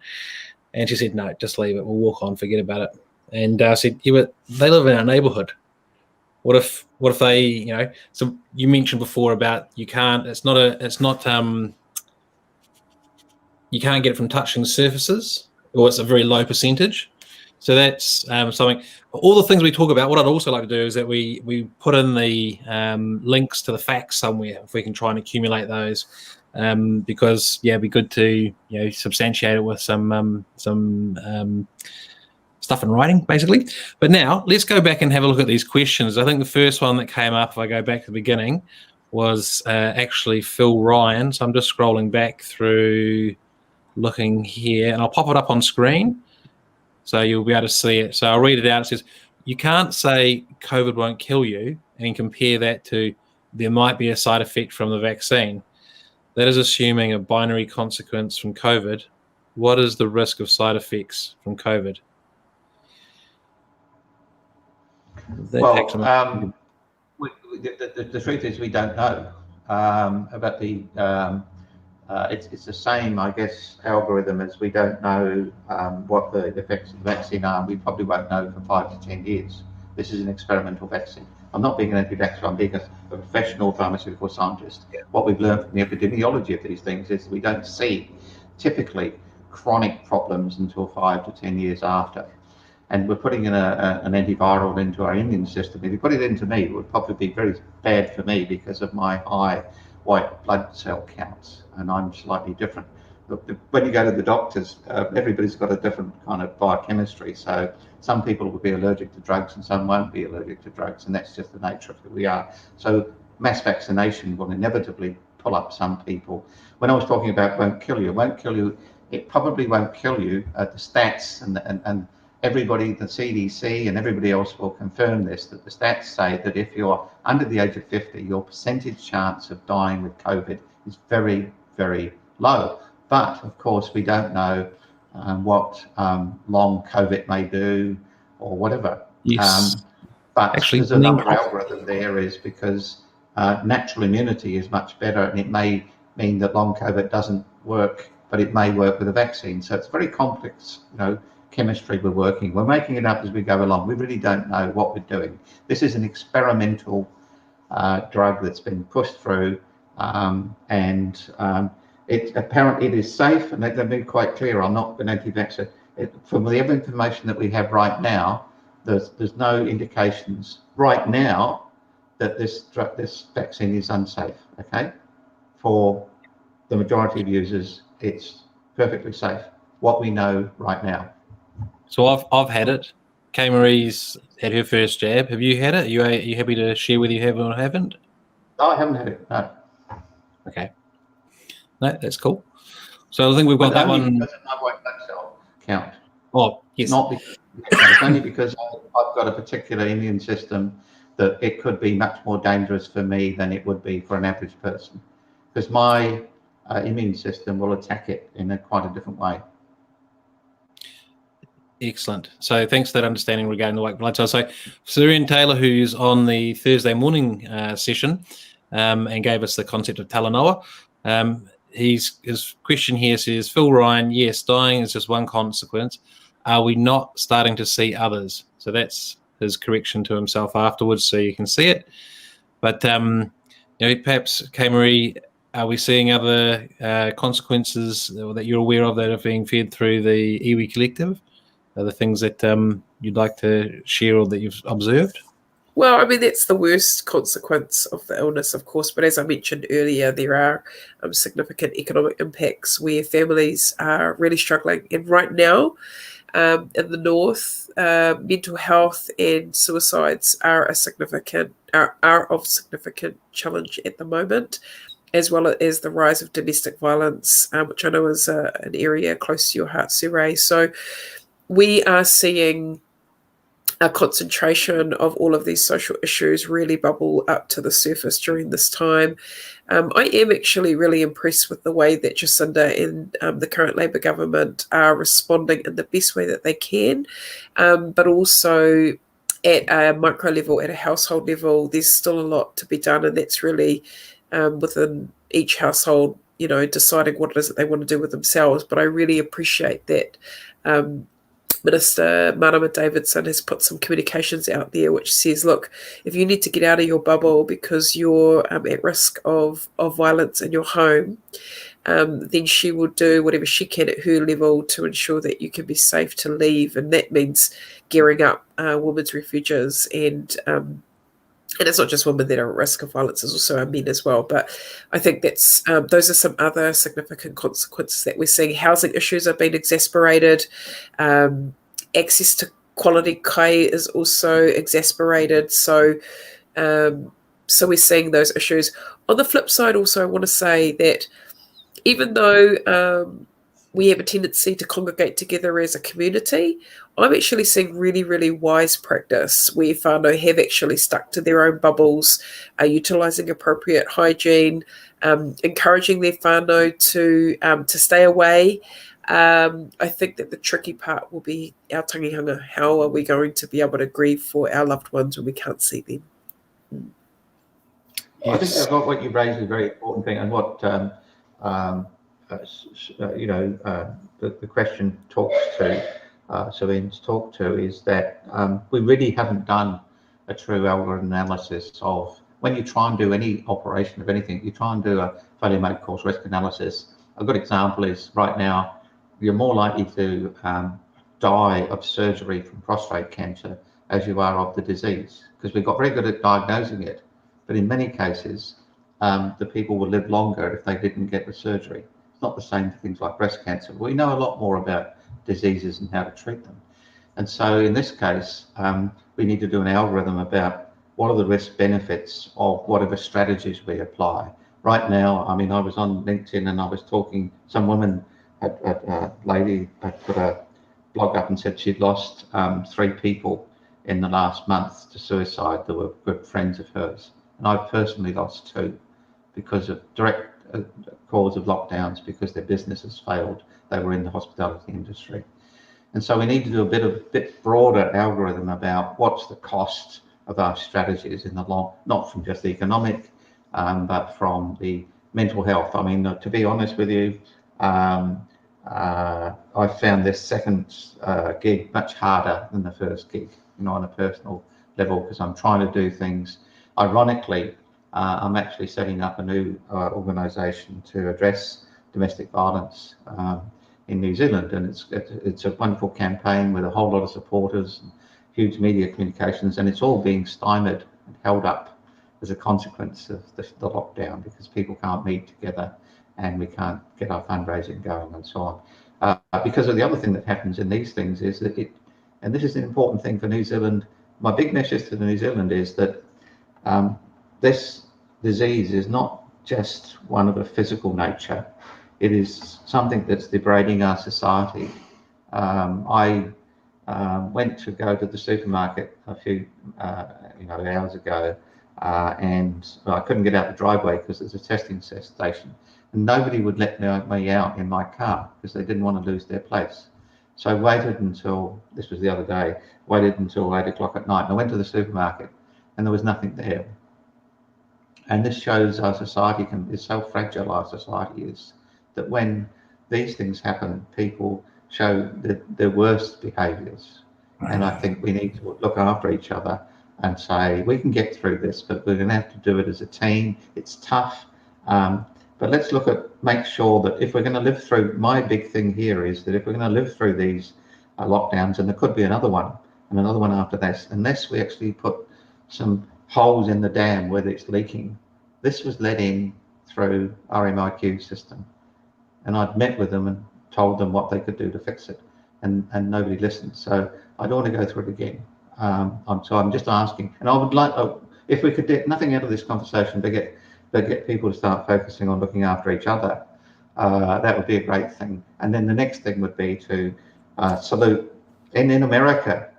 And she said, no, just leave it. We'll walk on, forget about it. And I said, yeah, but they live in our neighbourhood. What if they, so you mentioned before about you can't get it from touching surfaces, or it's a very low percentage. So that's something, all the things we talk about. What I'd also like to do is that we put in the links to the facts somewhere, if we can try and accumulate those, because it'd be good to substantiate it with some stuff in writing, basically. But now let's go back and have a look at these questions. I think the first one that came up, if I go back to the beginning, was actually Phil Ryan. So I'm just scrolling back through, looking here, and I'll pop it up on screen so you'll be able to see it. So I'll read it out. It says, you can't say COVID won't kill you and compare that to there might be a side effect from the vaccine. That is assuming a binary consequence from COVID. What is the risk of side effects from COVID? The truth is we don't know about the. It's the same, I guess, algorithm as we don't know what the effects of the vaccine are. We probably won't know for 5 to 10 years. This is an experimental vaccine. I'm not being an anti-vaxxer. I'm being a professional pharmaceutical scientist. Yeah. What we've learned from the epidemiology of these things is we don't see typically chronic problems until 5 to 10 years after. and we're putting in an antiviral into our immune system. If you put it into me, it would probably be very bad for me because of my high white blood cell counts, and I'm slightly different. When you go to the doctors, everybody's got a different kind of biochemistry. So some people will be allergic to drugs and some won't be allergic to drugs, and that's just the nature of who we are. So mass vaccination will inevitably pull up some people. When I was talking about won't kill you, it probably won't kill you. The stats and everybody, the CDC and everybody else will confirm this, that the stats say that if you're under the age of 50, your percentage chance of dying with COVID is very, very low. But of course, we don't know what long COVID may do or whatever. Yes. But Actually, there's another algorithm there, is because natural immunity is much better, and it may mean that long COVID doesn't work, but it may work with a vaccine. So it's very complex, chemistry we're working. We're making it up as we go along. We really don't know what we're doing. This is an experimental drug that's been pushed through, it is safe, and let me be quite clear, I'm not an anti-vaxxer. From the information that we have right now, there's no indications right now that this vaccine is unsafe. Okay, for the majority of users, it's perfectly safe. What we know right now. So I've had it. Kaye Maree's had her first jab. Have you had it? Are you happy to share whether you have or haven't? No, I haven't had it. No. Okay. No, that's cool. So I think we've got that one. Because of my white blood cell count. Oh, yes. Not because, it's only because I've got a particular immune system that it could be much more dangerous for me than it would be for an average person, because my immune system will attack it in quite a different way. Excellent. So thanks for that understanding regarding the white blood cell. So Sir Ian Taylor, who's on the Thursday morning session and gave us the concept of Talanoa, his question here says, Phil Ryan, yes, dying is just one consequence. Are we not starting to see others? So that's his correction to himself afterwards, so you can see it. But perhaps, Kaye Maree, are we seeing other consequences that you're aware of that are being fed through the iwi collective? Are the things that you'd like to share or that you've observed? Well, I mean, that's the worst consequence of the illness, of course. But as I mentioned earlier, there are significant economic impacts where families are really struggling. And right now, in the north, mental health and suicides are of significant challenge at the moment, as well as the rise of domestic violence, which I know is an area close to your heart, Sir Ray. So we are seeing a concentration of all of these social issues really bubble up to the surface during this time. I am actually really impressed with the way that Jacinda and the current Labour government are responding in the best way that they can, but also at a micro level, at a household level, there's still a lot to be done, and that's really within each household, deciding what it is that they want to do with themselves. But I really appreciate that Minister Marama Davidson has put some communications out there which says, look, if you need to get out of your bubble because you're at risk of violence in your home, then she will do whatever she can at her level to ensure that you can be safe to leave. And that means gearing up women's refuges and it's not just women that are at risk of violence, there's also our men as well. But I think that's those are some other significant consequences that we're seeing. Housing issues are being exacerbated. Access to quality kai is also exacerbated. So we're seeing those issues. On the flip side, also, I want to say that even though we have a tendency to congregate together as a community, I'm actually seeing really, really wise practice where whānau have actually stuck to their own bubbles, utilising appropriate hygiene, encouraging their whānau to stay away. I think that the tricky part will be our tangihanga. How are we going to be able to grieve for our loved ones when we can't see them? Yes. I think what you raised is a very important thing, and what the question talks to, Celine's talked to, is that we really haven't done a true algorithm analysis of, when you try and do any operation of anything, you try and do a failure mode cause risk analysis. A good example is right now, you're more likely to die of surgery from prostate cancer as you are of the disease, because we've got very good at diagnosing it. But in many cases, the people will live longer if they didn't get the surgery. It's not the same for things like breast cancer. We know a lot more about diseases and how to treat them. And so in this case, we need to do an algorithm about what are the risk benefits of whatever strategies we apply. Right now, I mean, I was on LinkedIn and I was talking, some woman, a lady had put a blog up and said she'd lost 3 people in the last month to suicide that were good friends of hers. And I've personally lost 2 because of direct cause of lockdowns, because their businesses failed. They were in the hospitality industry. And so we need to do a bit broader algorithm about what's the cost of our strategies in the long, not from just the economic, but from the mental health. I mean, to be honest with you, I found this second gig much harder than the first gig, you know, on a personal level, because I'm trying to do things. Ironically, I'm actually setting up a new organisation to address domestic violence in New Zealand, and it's a wonderful campaign with a whole lot of supporters, and huge media communications, and it's all being stymied and held up as a consequence of the lockdown, because people can't meet together and we can't get our fundraising going and so on. Because of the other thing that happens in these things is that and this is an important thing for New Zealand, my big message to New Zealand is that this disease is not just one of a physical nature. It is something that's degrading our society. I went to go to the supermarket a few hours ago, and I couldn't get out the driveway because there's a testing station, and nobody would let me out in my car because they didn't want to lose their place. So I waited until, this was the other day, waited until 8 o'clock at night, and I went to the supermarket and there was nothing there. And this shows our society is so fragile, our society is, that when these things happen, people show their worst behaviours. And I think we need to look after each other and say, we can get through this, but we're going to have to do it as a team. It's tough, but let's make sure that if we're going to live through, my big thing here is that if we're going to live through these lockdowns, and there could be another one and another one after this, unless we actually put some holes in the dam where it's leaking. This was let in through RMIQ system, and I'd met with them and told them what they could do to fix it, and nobody listened. So I don't want to go through it again. So I'm just asking, and I would like, if we could get nothing out of this conversation, but get people to start focusing on looking after each other, that would be a great thing. And then the next thing would be to salute. In America,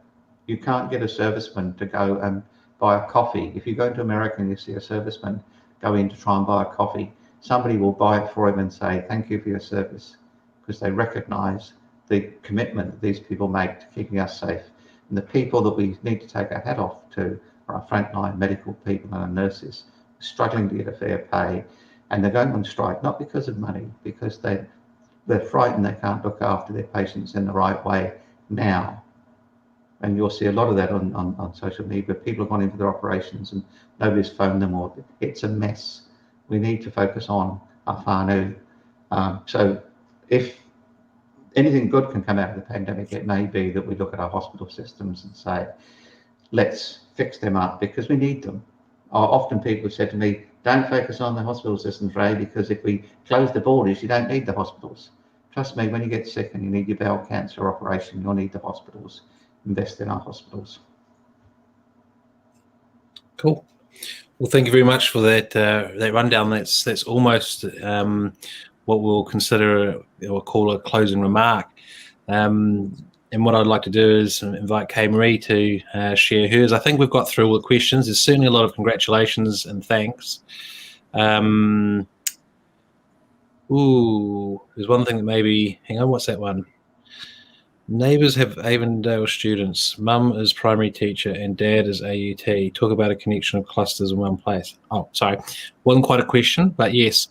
you can't get a serviceman to go and buy a coffee. If you go to America and you see a serviceman go in to try and buy a coffee, somebody will buy it for him and say, thank you for your service, because they recognise the commitment that these people make to keeping us safe. And the people that we need to take our hat off to are our frontline medical people and our nurses, struggling to get a fair pay. And they're going on strike, not because of money, because they're frightened they can't look after their patients in the right way now. And you'll see a lot of that on social media. People have gone into their operations and nobody's phoned them, or it's a mess. We need to focus on our whānau. So if anything good can come out of the pandemic, it may be that we look at our hospital systems and say, let's fix them up, because we need them. Often people have said to me, don't focus on the hospital systems, Ray, because if we close the borders, you don't need the hospitals. Trust me, when you get sick and you need your bowel cancer operation, you'll need the hospitals. Invest in our hospitals. Cool. Well, thank you very much for that rundown. That's almost what we'll consider or call a closing remark. And what I'd like to do is invite Kaye Maree to share hers. I think we've got through all the questions. There's certainly a lot of congratulations and thanks. There's one thing that maybe, hang on, what's that one? Neighbours have Avondale students. Mum is primary teacher and dad is AUT. Talk about a connection of clusters in one place. Oh, sorry. Wasn't quite a question, but yes.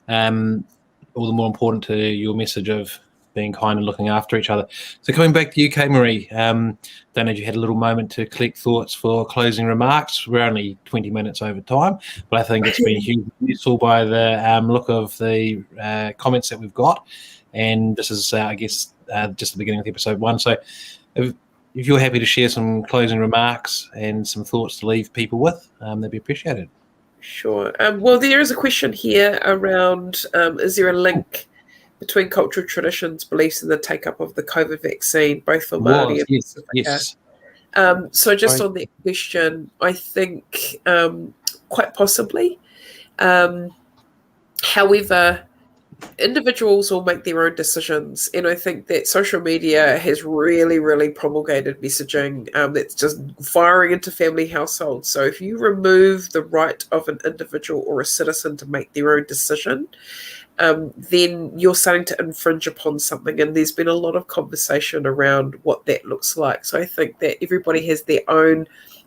All the more important to your message of being kind and looking after each other. So coming back to you, Kaye Maree, don't know if you had a little moment to collect thoughts for closing remarks. We're only 20 minutes over time, but I think it's been hugely useful by the look of the comments that we've got. and this is, I guess, just the beginning of episode 1. So if you're happy to share some closing remarks and some thoughts to leave people with, that'd be appreciated. Sure. Well, there is a question here around, is there a link between cultural traditions, beliefs, and the take-up of the COVID vaccine, both for Māori and Pacifica? Yes. So just on that question, I think quite possibly. However, individuals will make their own decisions, and I think that social media has really, really promulgated messaging that's just firing into family households. So if you remove the right of an individual or a citizen to make their own decision, then you're starting to infringe upon something, and there's been a lot of conversation around what that looks like. So I think that everybody has their own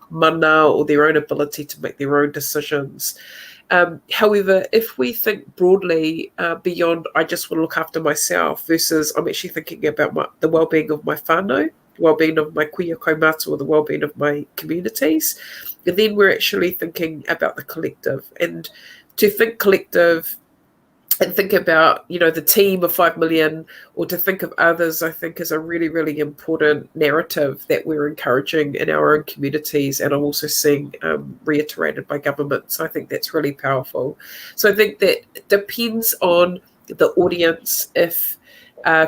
mana or their own ability to make their own decisions. However, if we think broadly beyond, I just want to look after myself versus I'm actually thinking about the well-being of my whānau, the well-being of my kuia kaumata, or the well-being of my communities, and then we're actually thinking about the collective. And to think collective and think about, the team of 5 million, or to think of others, I think is a really, really important narrative that we're encouraging in our own communities, and I'm also seeing reiterated by government. So I think that's really powerful. So I think that it depends on the audience if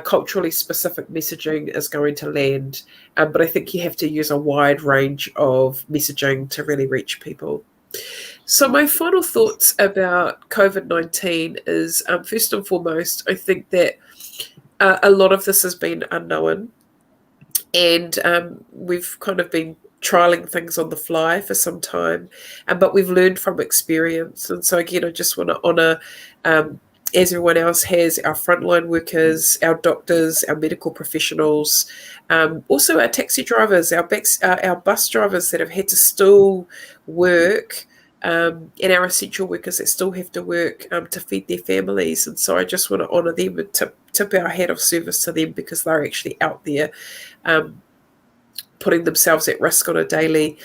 culturally specific messaging is going to land, but I think you have to use a wide range of messaging to really reach people. So my final thoughts about COVID-19 is, first and foremost, I think that a lot of this has been unknown, and we've kind of been trialing things on the fly for some time, but we've learned from experience. And so again, I just want to honour, as everyone else has, our frontline workers, our doctors, our medical professionals, also our taxi drivers, our bus drivers that have had to still work, and our essential workers that still have to work to feed their families. And so I just want to honour them and tip our hat of service to them, because they're actually out there putting themselves at risk on a daily.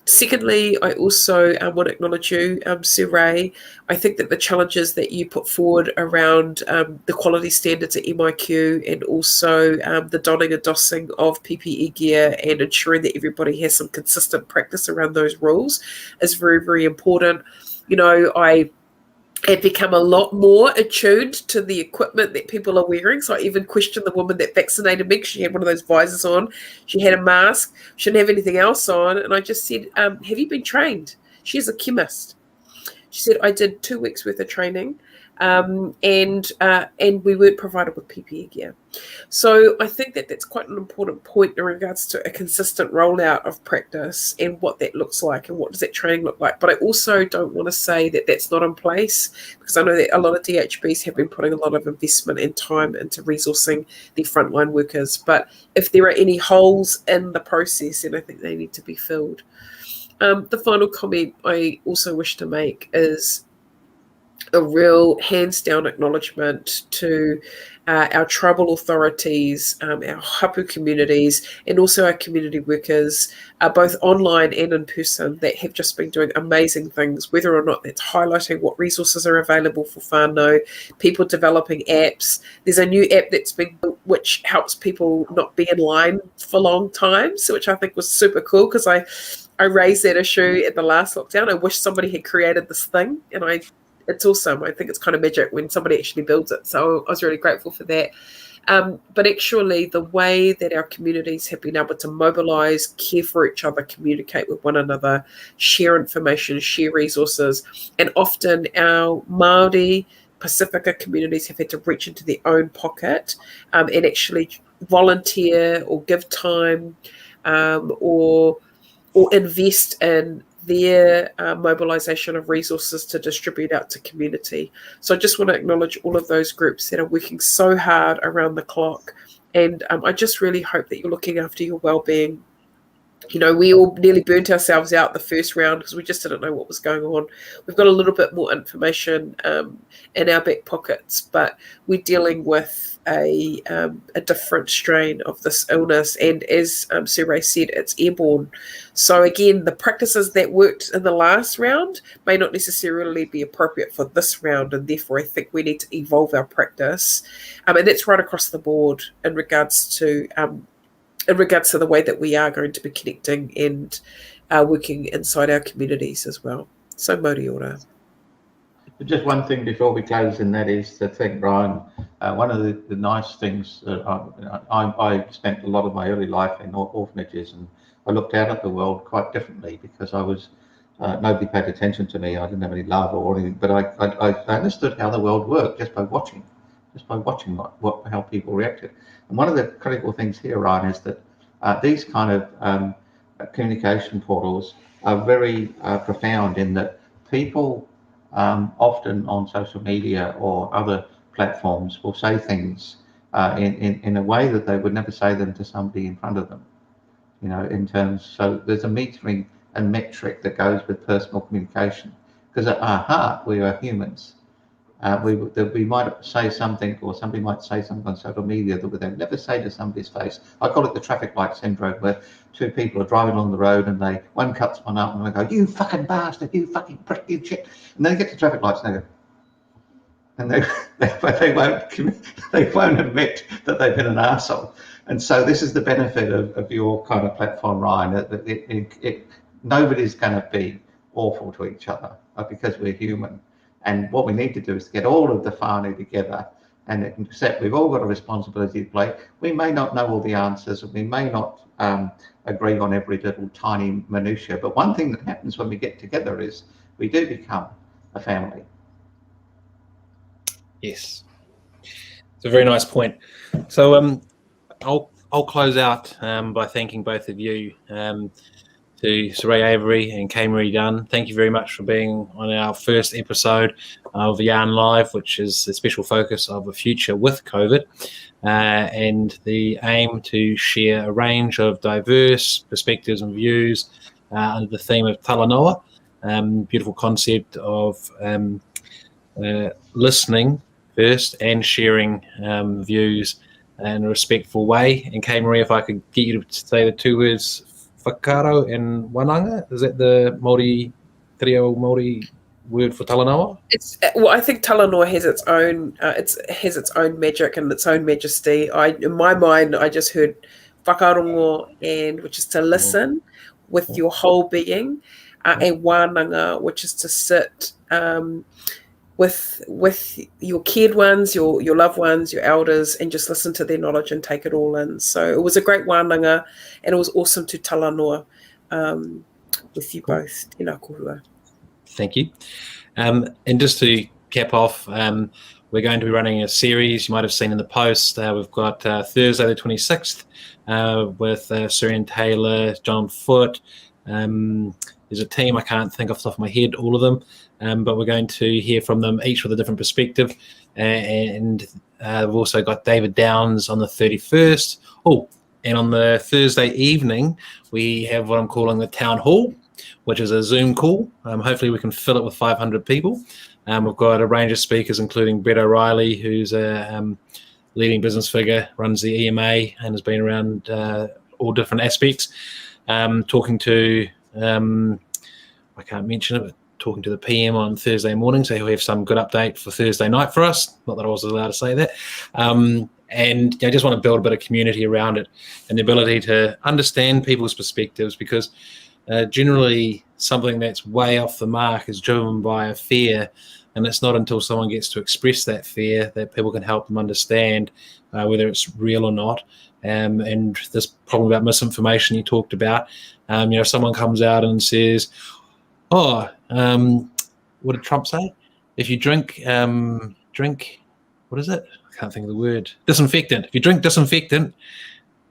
Secondly, I also want to acknowledge you, Sir Ray. I think that the challenges that you put forward around the quality standards at MIQ, and also the donning and dossing of PPE gear, and ensuring that everybody has some consistent practice around those rules is very, very important. I had become a lot more attuned to the equipment that people are wearing. So I even questioned the woman that vaccinated me, because she had one of those visors on. She had a mask. She didn't have anything else on. And I just said, have you been trained? She's a chemist. She said, I did 2 weeks worth of training, and we weren't provided with PPE gear. So I think that that's quite an important point in regards to a consistent rollout of practice and what that looks like and what does that training look like. But I also don't want to say that that's not in place, because I know that a lot of DHBs have been putting a lot of investment and time into resourcing the frontline workers. But if there are any holes in the process, then I think they need to be filled. The final comment I also wish to make is a real hands-down acknowledgement to our tribal authorities, our hapu communities, and also our community workers, both online and in person, that have just been doing amazing things, whether or not that's highlighting what resources are available for whānau, people developing apps. There's a new app that's been built which helps people not be in line for long times, which I think was super cool, because I raised that issue at the last lockdown. I wish somebody had created this thing, and it's awesome. I think it's kind of magic when somebody actually builds it. So I was really grateful for that. But actually, the way that our communities have been able to mobilise, care for each other, communicate with one another, share information, share resources, and often our Māori Pacifica communities have had to reach into their own pocket and actually volunteer or give time or invest in their mobilisation of resources to distribute out to community. So I just want to acknowledge all of those groups that are working so hard around the clock. And I just really hope that you're looking after your well-being. We all nearly burnt ourselves out the first round because we just didn't know what was going on. We've got a little bit more information in our back pockets, but we're dealing with a different strain of this illness, and as Sir Ray said, it's airborne. So again, the practices that worked in the last round may not necessarily be appropriate for this round, and therefore I think we need to evolve our practice, and that's right across the board in regards to the way that we are going to be connecting and working inside our communities as well. So Mōri ora. Just one thing before we close, and that is to think, Ryan, one of the nice things that I spent a lot of my early life in orphanages, and I looked out at the world quite differently because I was, nobody paid attention to me. I didn't have any love or anything, but I understood how the world worked just by watching how people reacted. And one of the critical things here, Ryan, is that these kind of communication portals are very profound in that people often on social media or other platforms will say things in a way that they would never say them to somebody in front of them, you know, in terms, so there's a metering and metric that goes with personal communication, because at our heart we are humans. We might say something, or somebody might say something on social media that they'd never say to somebody's face. I call it the traffic light syndrome, where two people are driving along the road and one cuts one up and they go, "You fucking bastard, you fucking prick, you shit," and then they get to traffic lights and they go, and they won't admit that they've been an arsehole. And so this is the benefit of your kind of platform, Ryan, that nobody's going to be awful to each other because we're human. And what we need to do is get all of the whānau together and accept we've all got a responsibility to play. We may not know all the answers, and we may not agree on every little tiny minutiae, but one thing that happens when we get together is we do become a family. Yes, it's a very nice point. So I'll close out by thanking both of you, to Sir Ray Avery and Kaye Maree Dunn. Thank you very much for being on our first episode of Yarn Live, which is the special focus of a future with COVID, and the aim to share a range of diverse perspectives and views under the theme of Talanoa, beautiful concept of listening first and sharing views in a respectful way. And Kaye Maree, if I could get you to say the two words, whakaaro and wananga, is that the Māori, te reo Māori word for Talanoa? Well, I think Talanoa has its own magic and its own majesty. In my mind, I just heard whakarongo, and which is to listen with your whole being, and wananga, which is to sit with your cared ones, your loved ones, your elders, and just listen to their knowledge and take it all in. So it was a great wānanga, and it was awesome to Talanoa with you both. Tēnā kōrua. Thank you. And just to cap off, we're going to be running a series you might have seen in the post. We've got Thursday the 26th with Sir Ian Taylor, John Foote. There's a team, I can't think off the top of my head, all of them, but we're going to hear from them each with a different perspective. And we've also got David Downs on the 31st. Oh, and on the Thursday evening, we have what I'm calling the Town Hall, which is a Zoom call. Hopefully we can fill it with 500 people. We've got a range of speakers, including Brett O'Reilly, who's a leading business figure, runs the EMA and has been around all different aspects, talking to, I can't mention it, but talking to the PM on Thursday morning, so he'll have some good update for Thursday night for us. Not that I was allowed to say that. And I just want to build a bit of community around it and the ability to understand people's perspectives, because generally something that's way off the mark is driven by a fear, and it's not until someone gets to express that fear that people can help them understand whether it's real or not. And this problem about misinformation you talked about, if someone comes out and says, what did Trump say? If you drink, what is it? I can't think of the word. Disinfectant. If you drink disinfectant,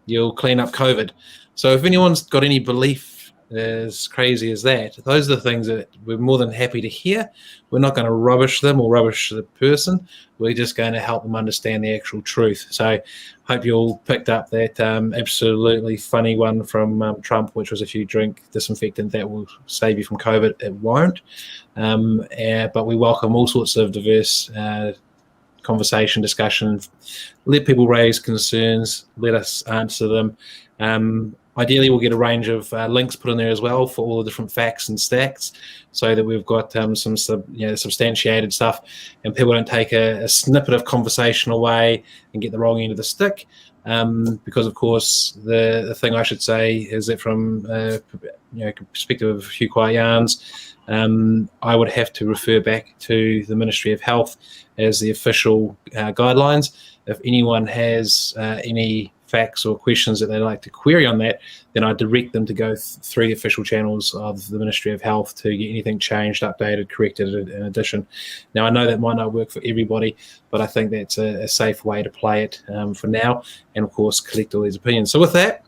you'll clean up COVID. So if anyone's got any belief as crazy as that, those are the things that we're more than happy to hear. We're not going to rubbish them or rubbish the person. We're just going to help them understand the actual truth. So hope you all picked up that absolutely funny one from Trump, which was, if you drink disinfectant, that will save you from COVID. It won't. But we welcome all sorts of diverse conversation, discussion. Let people raise concerns. Let us answer them. Ideally, we'll get a range of links put in there as well for all the different facts and stats, so that we've got some substantiated stuff, and people don't take a snippet of conversation away and get the wrong end of the stick. Because of course, the thing I should say is that from perspective of Hugh Quiet Yarns, I would have to refer back to the Ministry of Health as the official guidelines. If anyone has any facts or questions that they'd like to query on that, then I direct them to go through the official channels of the Ministry of Health to get anything changed, updated, corrected in addition. Now, I know that might not work for everybody, but I think that's a safe way to play it for now, and of course collect all these opinions. So with that,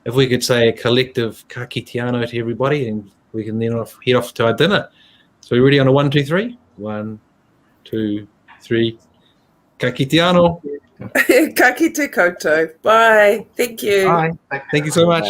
if we could say a collective ka kite anō to everybody, and we can then head off to our dinner. So we're ready on a 1, 2, 3? 1, 2, 3. Ka kite anō. Ka kite koutou. Bye. Thank you. Bye. Thank you so much.